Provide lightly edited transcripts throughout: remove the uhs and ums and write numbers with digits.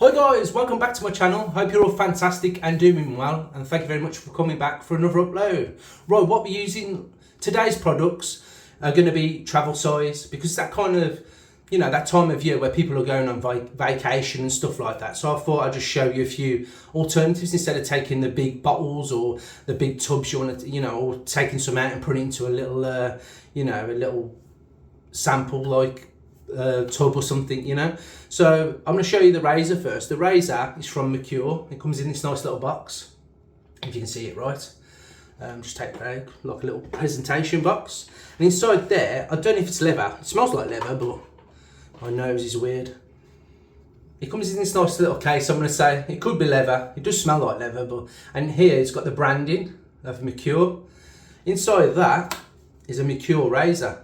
Hi guys, welcome back to my channel. Hope you're all fantastic and doing well, and thank you very much for coming back for another upload. Right, what we're using, today's products are going to be travel size, because that kind of, you know, that time of year where people are going on vacation and stuff like that. So I thought I'd just show you a few alternatives instead of taking the big bottles or the big tubs you want to, you know, or taking some out and putting into a little, you know, a little sample like tub or something, you know. So I'm going to show you the razor first. The razor is from Merkur. It comes in this nice little box, if you can see it right. Just take it out like a little presentation box, and inside there, I don't know if it's leather. It smells like leather, but my nose is weird. It comes in this nice little case. I'm going to say it could be leather. It does smell like leather, but and here it's got the branding of Merkur. Inside that is a Merkur razor.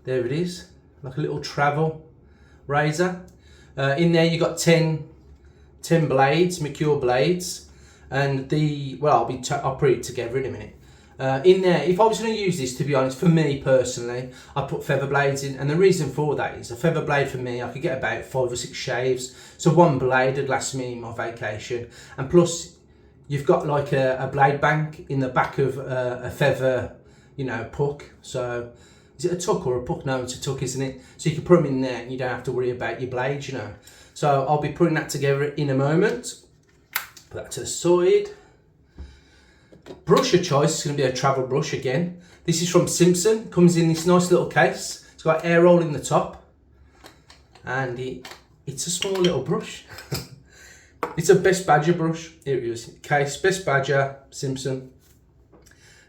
There it is, like a little travel razor. In there you got 10 blades, Merkur blades, and I'll put it together in a minute. In there, if I was going to use this, to be honest, for me personally, I put feather blades in, and the reason for that is a feather blade for me, I could get about 5 or 6 shaves, so one blade would last me my vacation, and plus you've got like a blade bank in the back of a feather, you know, puck. So is it a tuck or a puck? No, it's a tuck, isn't it? So you can put them in there and you don't have to worry about your blades, you know. So I'll be putting that together in a moment. Put that to the side. Brush of choice is going to be a travel brush again. This is from Simpsons. Comes in this nice little case. It's got air roll in the top. And it's a small little brush. It's a Best Badger brush. Here it is. Case, Best Badger, Simpson.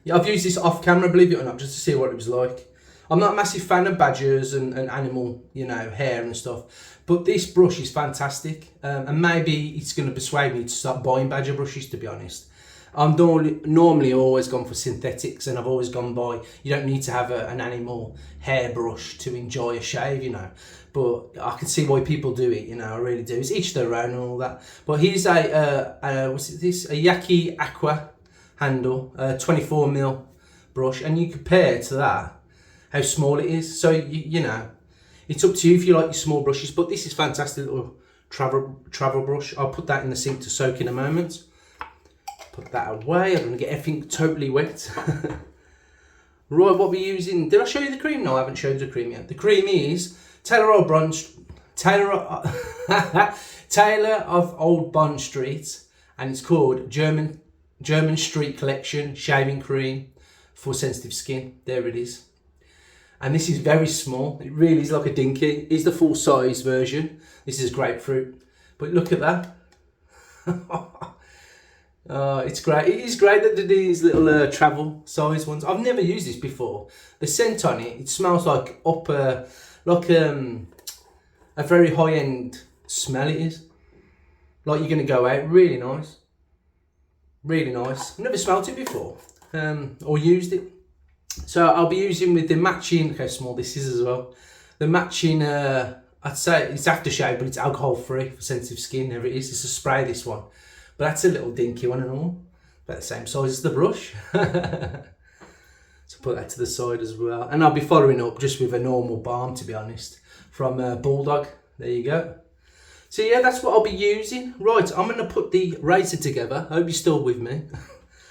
Yeah, I've used this off camera, believe it or not, just to see what it was like. I'm not a massive fan of badgers and animal, you know, hair and stuff, but this brush is fantastic, and maybe it's going to persuade me to start buying badger brushes, to be honest. I'm normally always gone for synthetics, and I've always gone by, you don't need to have an animal hair brush to enjoy a shave, you know, but I can see why people do it, you know, I really do. It's each their own and all that. But here's a Yaki Aqua handle, 24mm brush, and you compare to that how small it is. So you know, it's up to you if you like your small brushes, but this is fantastic little travel brush. I'll put that in the sink to soak in a moment. Put that away. I'm gonna get everything totally wet. Right, what we're using, did I show you the cream? No, I haven't showed you the cream yet. The cream is Taylor of Old Bond Street, and it's called Jermyn Street Collection Shaving Cream for Sensitive Skin. There it is. And this is very small. It really is like a dinky. It's the full size version. This is grapefruit. But look at that. It's great. It is great that they do these little travel size ones. I've never used this before. The scent on it, it smells like a very high end smell it is. Like you're gonna go out. Really nice. Really nice. I've never smelled it before. Or used it. So I'll be using with the matching, look how small this is as well. The matching, I'd say it's aftershave, but it's alcohol free for sensitive skin. There it is. It's a spray, this one. But that's a little dinky one and all. About the same size as the brush. So put that to the side as well. And I'll be following up just with a normal balm, to be honest, from Bulldog. There you go. So yeah, that's what I'll be using. Right, I'm going to put the razor together. I hope you're still with me.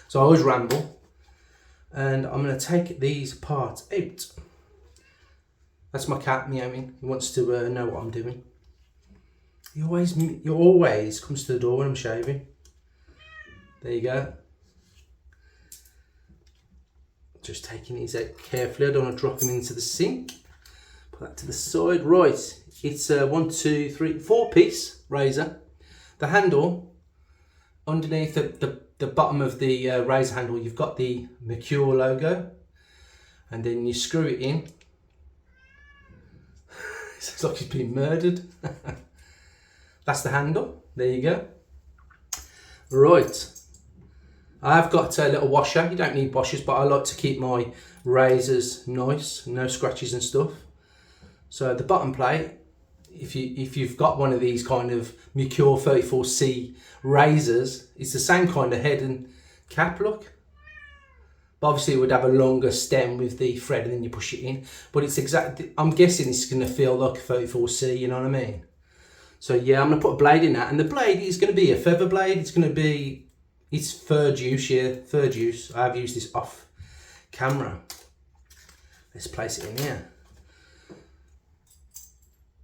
So I always ramble. And I'm going to take these parts out. That's my cat meowing. He wants to know what I'm doing. He always comes to the door when I'm shaving. There you go. Just taking these out carefully. I don't want to drop them into the sink. Put that to the side. Right, it's a 1, 2, 3, 4-piece razor. The handle underneath the bottom of the razor handle, you've got the Merkur logo, and then you screw it in. It looks like he's been murdered. That's the handle. There you go. Right, I've got a little washer. You don't need washers, but I like to keep my razors nice, no scratches and stuff. So the bottom plate, if you've got one of these kind of Merkur 34C razors, it's the same kind of head and cap look. But obviously it would have a longer stem with the thread, and then you push it in. But it's exactly, I'm guessing it's going to feel like a 34C, you know what I mean? So yeah, I'm going to put a blade in that, and the blade is going to be a feather blade. It's fur juice, yeah, fur juice. I have used this off camera. Let's place it in here.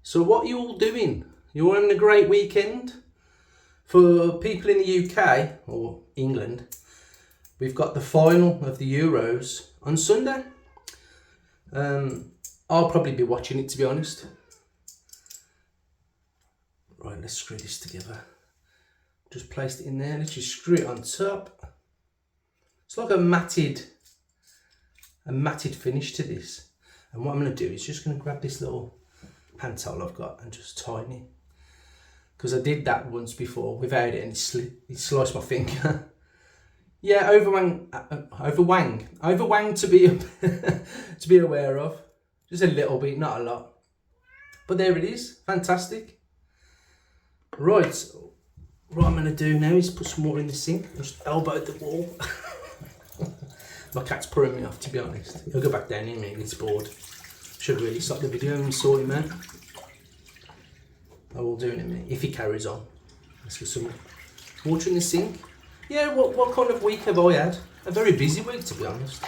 So what are you all doing? You're having a great weekend? For people in the UK, or England, we've got the final of the Euros on Sunday. I'll probably be watching it, to be honest. Right, let's screw this together. Just placed it in there. Let's just screw it on top. It's like a matted finish to this. And what I'm going to do is just going to grab this little hand towel I've got and just tighten it. Because I did that once before without it, and it sliced my finger. Yeah, overwang to be to be aware of. Just a little bit, not a lot. But there it is, fantastic. Right, what I'm going to do now is put some more in the sink. Just elbow the wall. My cat's pulling me off, to be honest. He'll go back down in a minute, he's bored. Should really stop the video and sort him out. I will do in a minute, if he carries on. Let's get some water in the sink. Yeah, what kind of week have I had? A very busy week, to be honest.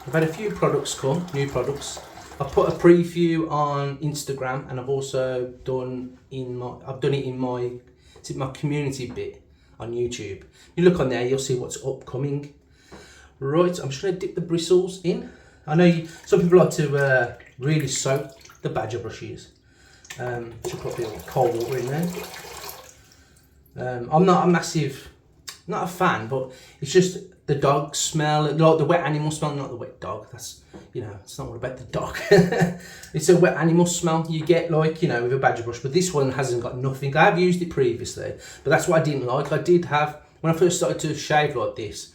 I've had a few products come, new products. I've put a preview on Instagram, and I've also done it in my community bit on YouTube. You look on there, you'll see what's upcoming. Right, I'm just going to dip the bristles in. I know some people like to really soak the badger brushes. Should put a bit of cold water in there. I'm not a fan, but it's just the dog smell, like the wet animal smell, not the wet dog. That's, it's not all about the dog. It's a wet animal smell you get, like, with a badger brush, but this one hasn't got nothing. I have used it previously, but that's what I didn't like. I did have, when I first started to shave like this,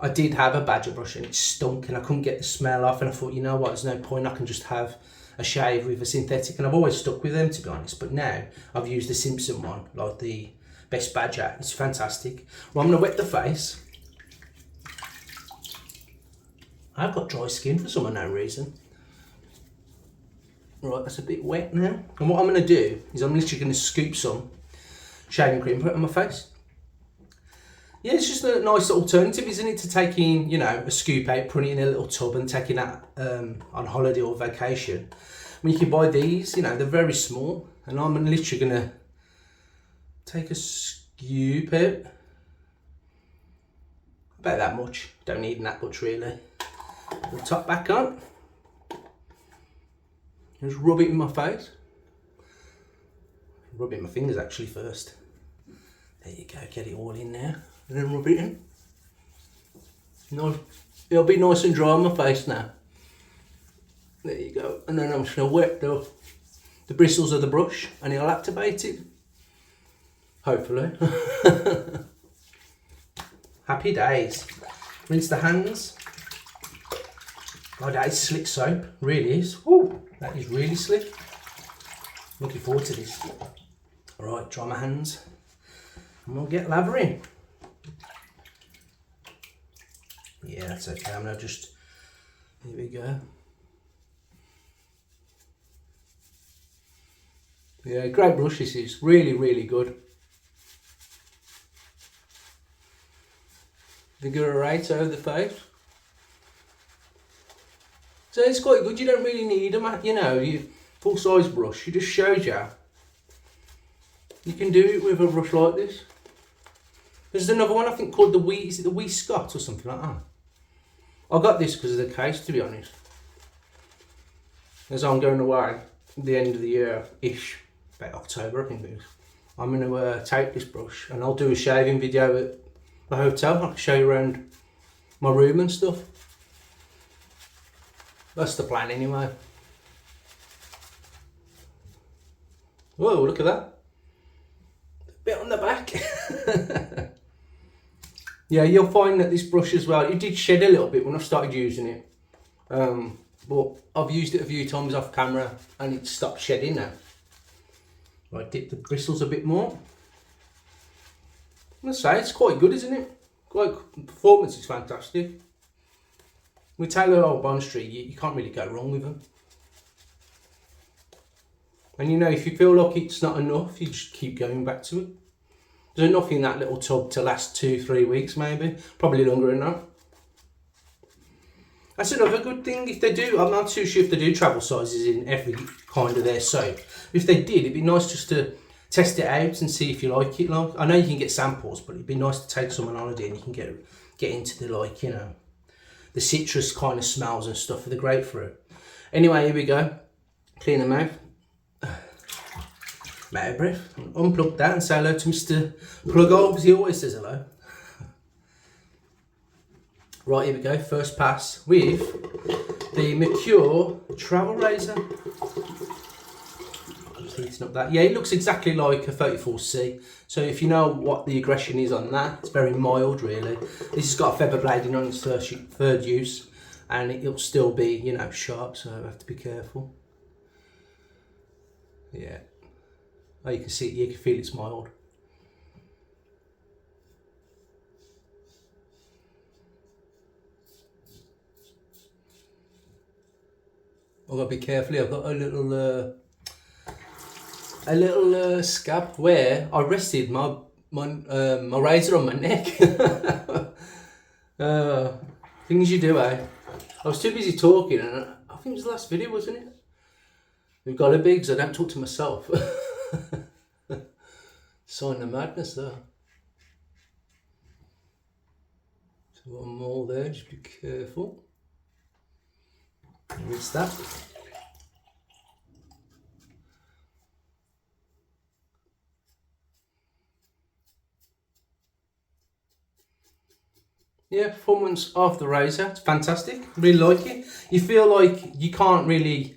I did have a badger brush and it stunk and I couldn't get the smell off, and I thought, you know what, there's no point, I can just have a shave with a synthetic, and I've always stuck with them, to be honest. But now I've used the Simpson one, like the Best Badger. It's fantastic. Well, I'm going to wet the face. I've got dry skin for some unknown reason. Right, that's a bit wet now. And what I'm going to do is I'm literally going to scoop some shaving cream, put it on my face. Yeah, it's just a nice alternative, isn't it, to taking, a scoop out, putting it in a little tub and taking that on holiday or vacation. When you can buy these, they're very small, and I'm literally going to take a scoop out. About that much. Don't need that much, really. Put the top back on. Just rub it in my face. Rub it in my fingers, actually, first. There you go, get it all in there. And then rub it in. Nice. It'll be nice and dry on my face now. There you go. And then I'm just going to wet the bristles of the brush, and it'll activate it. Hopefully. Happy days. Rinse the hands. Oh, that is slick soap. Really is. Woo, that is really slick. Looking forward to this. Alright, dry my hands. And we'll get lathering. Yeah, that's okay. I'm going to just, here we go. Yeah, great brush this is. Really, really good. Figure right over the face. So it's quite good. You don't really need a full size brush. It just shows you can do it with a brush like this. There's another one I think called is it the Wee Scott or something like that? I got this because of the case, to be honest. As I'm going away at the end of the year-ish, about October I think it is, I'm going to take this brush and I'll do a shaving video at the hotel. I can show you around my room and stuff. That's the plan anyway. Whoa, look at that. A bit on the back. Yeah, you'll find that this brush as well, it did shed a little bit when I started using it. But I've used it a few times off camera and it stopped shedding now. Right, dip the bristles a bit more. I'm gonna say it's quite good, isn't it? Performance is fantastic. With Taylor or Bond Street, you can't really go wrong with them. And you know, if you feel like it's not enough, you just keep going back to it. There's enough in that little tub to last 2-3 weeks maybe, probably longer than that. That's another good thing if they do. I'm not too sure if they do travel sizes in every kind of their soap. If they did, it'd be nice just to test it out and see if you like it. Like, I know you can get samples, but it'd be nice to take some on holiday and you can get into the, like, you know, the citrus kind of smells and stuff of the grapefruit. Anyway, here we go. Clean the mouth. I'm out of breath. Unplug that and say hello to Mr. Pluggo, because he always says hello. Right, here we go. First pass with the Merkur travel razor. Just heating up that. Yeah, it looks exactly like a 34C. So if you know what the aggression is on that, it's very mild, really. This has got a feather blading on its third use, and it'll still be, you know, sharp. So I have to be careful. Yeah. Oh, you can see it. You can feel it's mild. I've got to be careful. I've got a little scab where I rested my razor on my neck. Things you do, eh? I was too busy talking, and I think it was the last video, wasn't it? We've got to be, because I don't talk to myself. Sign of madness there. So one more there, just be careful. Rinse that. Yeah, performance of the razor, it's fantastic. Really like it. You feel like you can't really,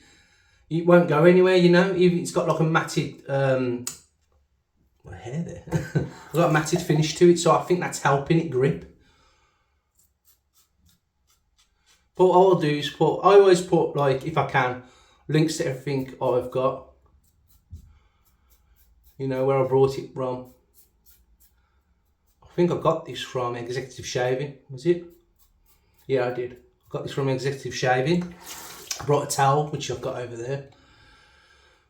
it won't go anywhere, you know. Even it's got like a matted my hair there. I've got a matted finish to it, so I think that's helping it grip. But all I'll do is I always put, like, if I can, links to everything I've got. You know, where I brought it from. I think I got this from Executive Shaving, was it? Yeah, I did. I got this from Executive Shaving. I brought a towel, which I've got over there.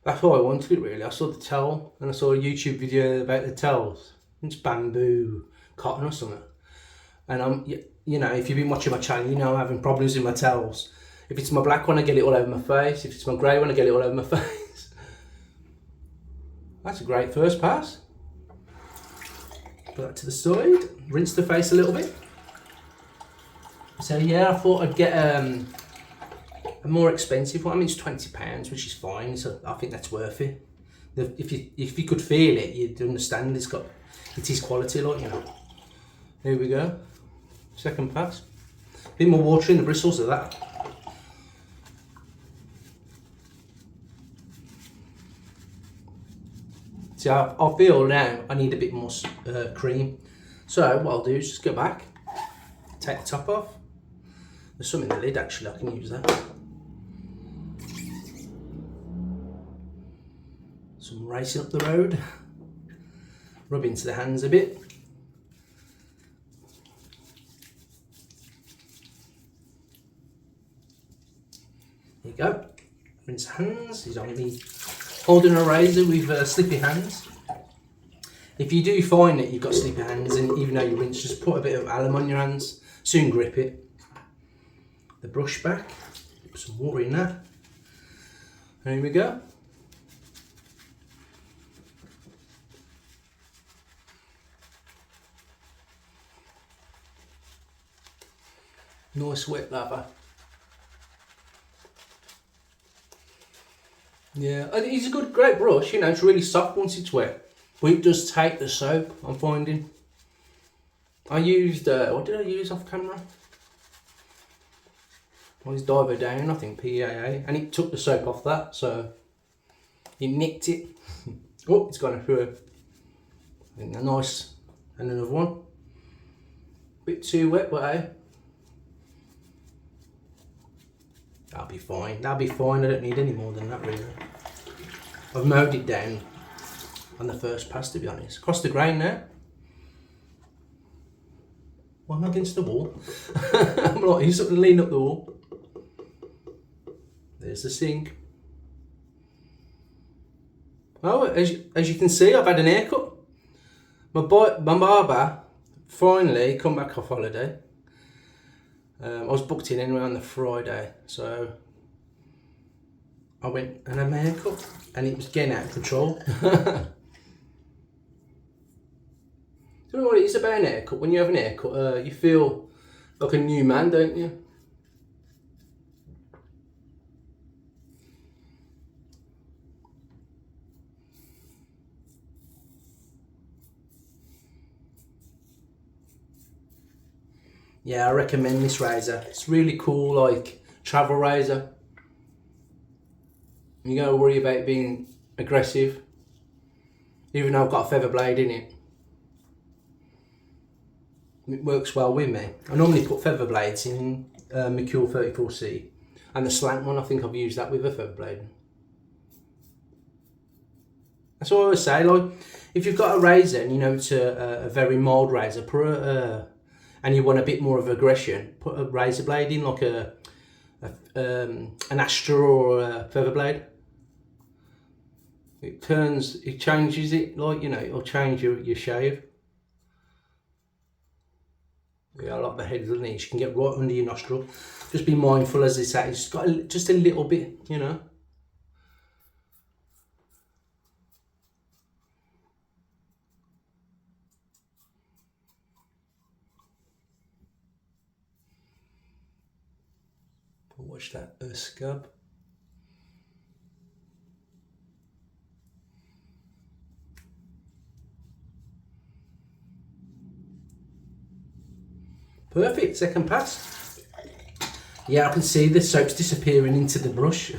That's why I wanted it, really. I saw the towel, and I saw a YouTube video about the towels. It's bamboo, cotton or something. And you know, if you've been watching my channel, you know I'm having problems with my towels. If it's my black one, I get it all over my face. If it's my grey one, I get it all over my face. That's a great first pass. Put that to the side. Rinse the face a little bit. So yeah, I thought I'd get a more expensive one. I mean, it's £20, which is fine. So I think that's worth it. If you could feel it, you'd understand it is quality, like, you know. Here we go. Second pass. A bit more water in the bristles of that. See, I feel now I need a bit more cream. So what I'll do is just go back, take the top off. There's some in the lid, actually. I can use that. Some racing up the road. Rub into the hands a bit. There you go. Rinse hands. He's only holding a razor with slippy hands. If you do find that you've got slippy hands, and even though you rinse, just put a bit of alum on your hands. Soon grip it. The brush back. Put some water in that. And here we go. Nice wet lather. Yeah, it's a great brush, you know, it's really soft once it's wet. But it does take the soap, I'm finding. I used, what did I use off camera? I used Diver Down, I think, PAA, and it took the soap off that, so it nicked it. Oh, it's gone through. I think a nice, and another one. Bit too wet, but hey. That'll be fine. That'll be fine. I don't need any more than that, really. I've mowed it down on the first pass, to be honest. Across the grain now. Well, I'm against the wall. I'm like, you sort of lean up the wall. There's the sink. Well, as you can see, I've had an haircut. My barber finally come back off holiday. I was booked in anyway on the Friday, so I went and had my haircut, and it was getting out of control. Do you know what it is about an haircut? When you have an haircut, you feel like a new man, don't you? Yeah, I recommend this razor. It's really cool, like travel razor. You don't worry about being aggressive, even though I've got a feather blade in it. It works well with me. I normally put feather blades in Merkur 34C, and the slant one, I think I've used that with a feather blade. That's what I always say, like, if you've got a razor and you know it's a very mild razor, and you want a bit more of aggression, put a razor blade in, like an Astra or a feather blade. It changes it, like, you know, it'll change your shave. Yeah, I like the head of the knees. You can get right under your nostril. Just be mindful, as they say, it's got just a little bit, you know. Watch that scab. Perfect, second pass. Yeah, I can see the soap's disappearing into the brush.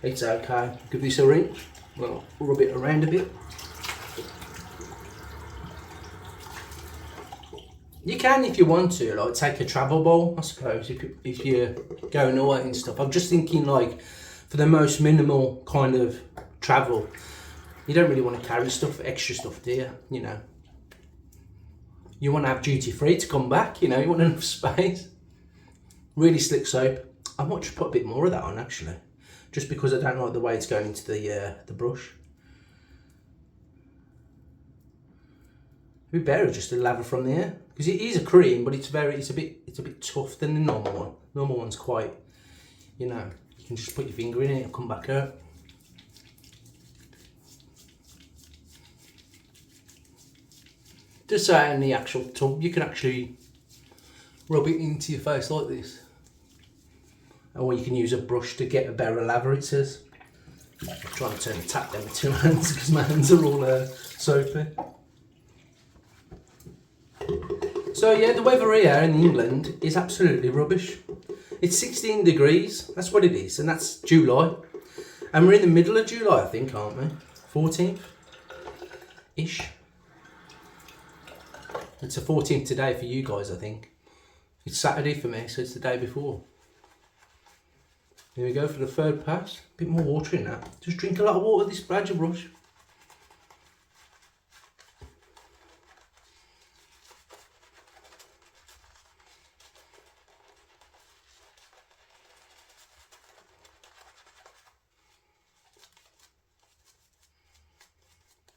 It's okay. Give this a rinse. Well, rub it around a bit. You can, if you want to, like take a travel bowl, I suppose, if you're going away and stuff. I'm just thinking, like, for the most minimal kind of travel, you don't really want to carry extra stuff, do you? You know, you want to have duty free to come back. You know, you want enough space. Really slick soap. I might just put a bit more of that on, actually, just because I don't like the way it's going into the brush. It'd be better just to lather from there, because it is a cream, but it's a bit tough than the normal one. Normal one's quite, you know, you can just put your finger in it and come back out. Just say in the actual tub, you can actually rub it into your face like this, or you can use a brush to get a better lather. It says. I'm trying to turn the tap down with two hands because my hands are all soapy. So yeah, the weather here in England is absolutely rubbish. It's 16 degrees, that's what it is, and that's July. And we're in the middle of July, I think, aren't we? 14th-ish. It's the 14th today for you guys, I think. It's Saturday for me, so it's the day before. Here we go for the third pass. A bit more water in that. Just drink a lot of water, this badger brush.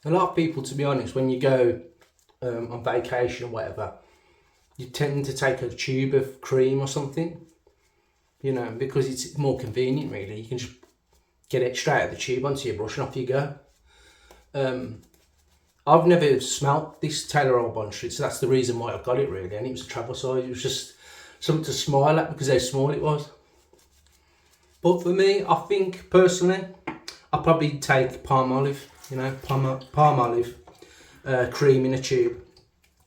A lot of people, to be honest, when you go on vacation or whatever, you tend to take a tube of cream or something, you know, because it's more convenient, really. You can just get it straight out of the tube onto your brush and off you go. I've never smelt this Taylor Old Bond Street, so that's the reason why I got it, really. And it was a travel size. It was just something to smile at because how small it was. But for me, I think personally, I'll probably take palm olive. You know, palm olive cream in a tube.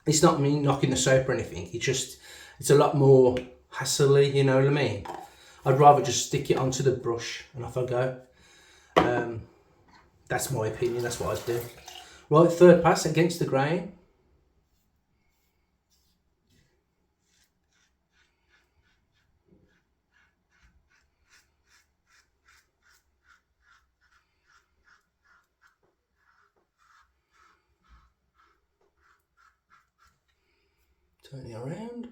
It's not me knocking the soap or anything. It's a lot more hassly, you know what I mean? I'd rather just stick it onto the brush and off I go. That's my opinion, that's what I'd do. Right, third pass against the grain. Turning around.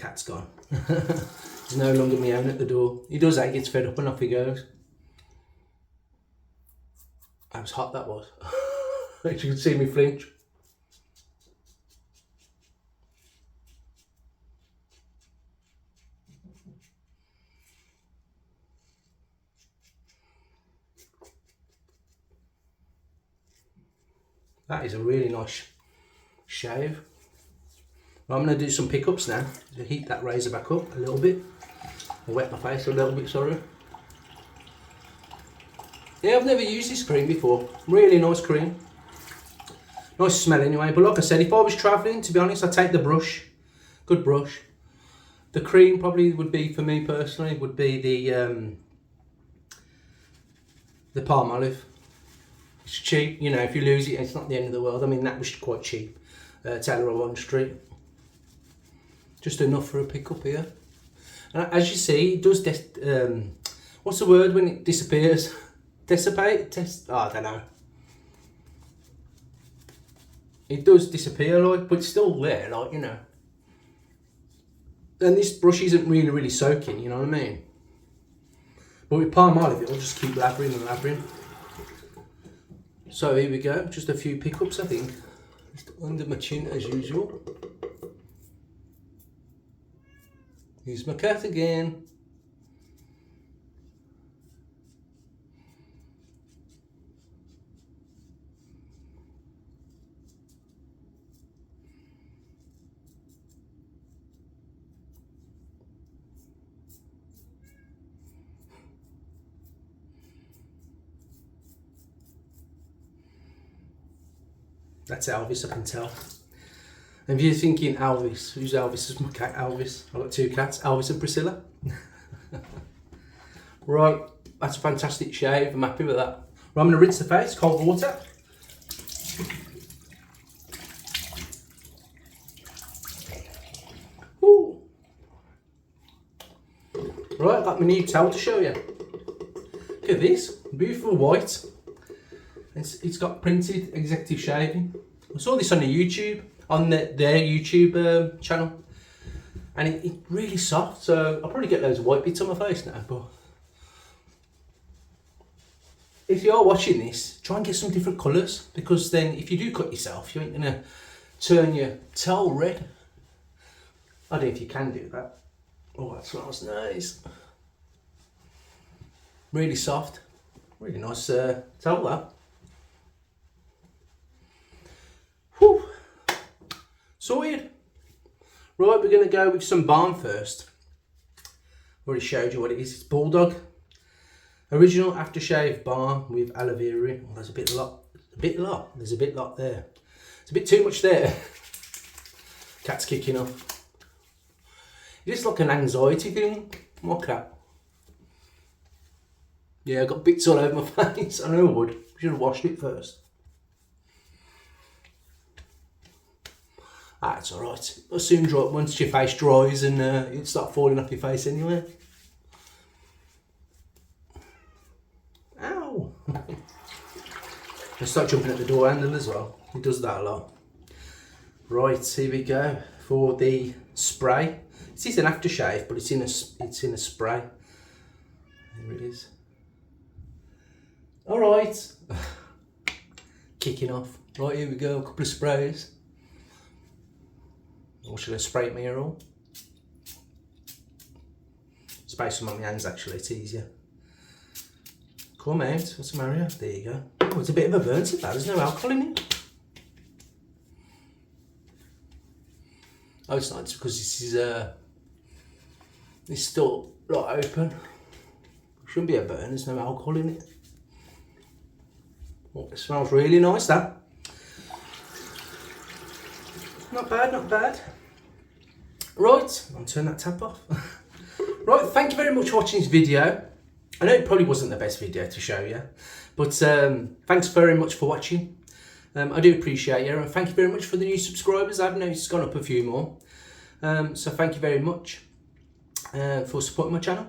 cat's gone. He's no longer my own at the door. He does that, he gets fed up and off he goes. That was hot, that was. As you can see me flinch. That is a really nice shave. Well, I'm going to do some pickups now to heat that razor back up a little bit. I wet my face a little bit, sorry. Yeah, I've never used this cream before. Really nice cream. Nice smell anyway. But like I said, if I was travelling, to be honest, I'd take the brush. Good brush. The cream probably would be, for me personally, would be the Palmolive. It's cheap, you know, if you lose it, it's not the end of the world. I mean, that was quite cheap. Taylor on Street. Just enough for a pickup here. And as you see, it does, what's the word when it disappears? Dissipate? Oh, I don't know. It does disappear, like, but it's still there, like, you know. And this brush isn't really soaking, you know what I mean? But with Palmolive, it'll just keep lathering and lathering. So here we go, just a few pickups, I think. Just under my chin as usual. Here's my cat again. That's Elvis, I can tell. And if you're thinking Elvis, who's Elvis? Is my cat Elvis. I've got two cats, Elvis and Priscilla. Right, that's a fantastic shave, I'm happy with that. Right, I'm going to rinse the face, cold water. Ooh. Right, I've got my new towel to show you. Look at this, beautiful white. It's got printed executive shaving. I saw this on the YouTube, on their YouTube channel, and it's really soft. So I'll probably get those white bits on my face now. But if you are watching this, try and get some different colours, because then if you do cut yourself, you ain't gonna turn your towel red. I don't know if you can do that. Oh, that smells nice. Really soft, really nice towel that. Whew. Sorted. Right, we're going to go with some balm first. Already showed you what it is. It's Bulldog original aftershave balm with aloe vera. Oh, there's a bit lot. There's a bit lot there. It's a bit too much there. Cat's kicking off. It's like an anxiety thing. My cat. Yeah, I got bits all over my face. I know I would. Should have washed it first. That's alright. It'll soon dry once your face dries, and it'll start falling off your face anyway. Ow! I'll start jumping at the door handle as well. He does that a lot. Right, here we go for the spray. This is an aftershave, but it's in a spray. There it is. Alright. Kicking off. Right, here we go, a couple of sprays. Or should I spray it my ear all? Spray some on my hands actually, it's easier. Come out, what's the matter? There you go. Oh, it's a bit of a burn to that, there's no alcohol in it. Oh, it's not, it's because this is it's still not open. Shouldn't be a burn, there's no alcohol in it. Oh, it smells really nice, that. Not bad, not bad. Right, I'll turn that tap off. Right, thank you very much for watching this video. I know it probably wasn't the best video to show you, but thanks very much for watching. I do appreciate you, and thank you very much for the new subscribers. I've noticed it's gone up a few more. So thank you very much for supporting my channel.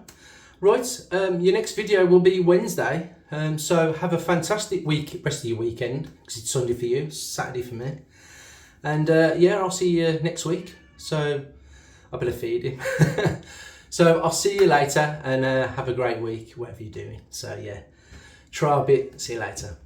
Right, your next video will be Wednesday. So have a fantastic week, rest of your weekend, because it's Sunday for you, Saturday for me. And yeah, I'll see you next week. So I better feed him. So I'll see you later, and have a great week, whatever you're doing. So yeah, try a bit, see you later.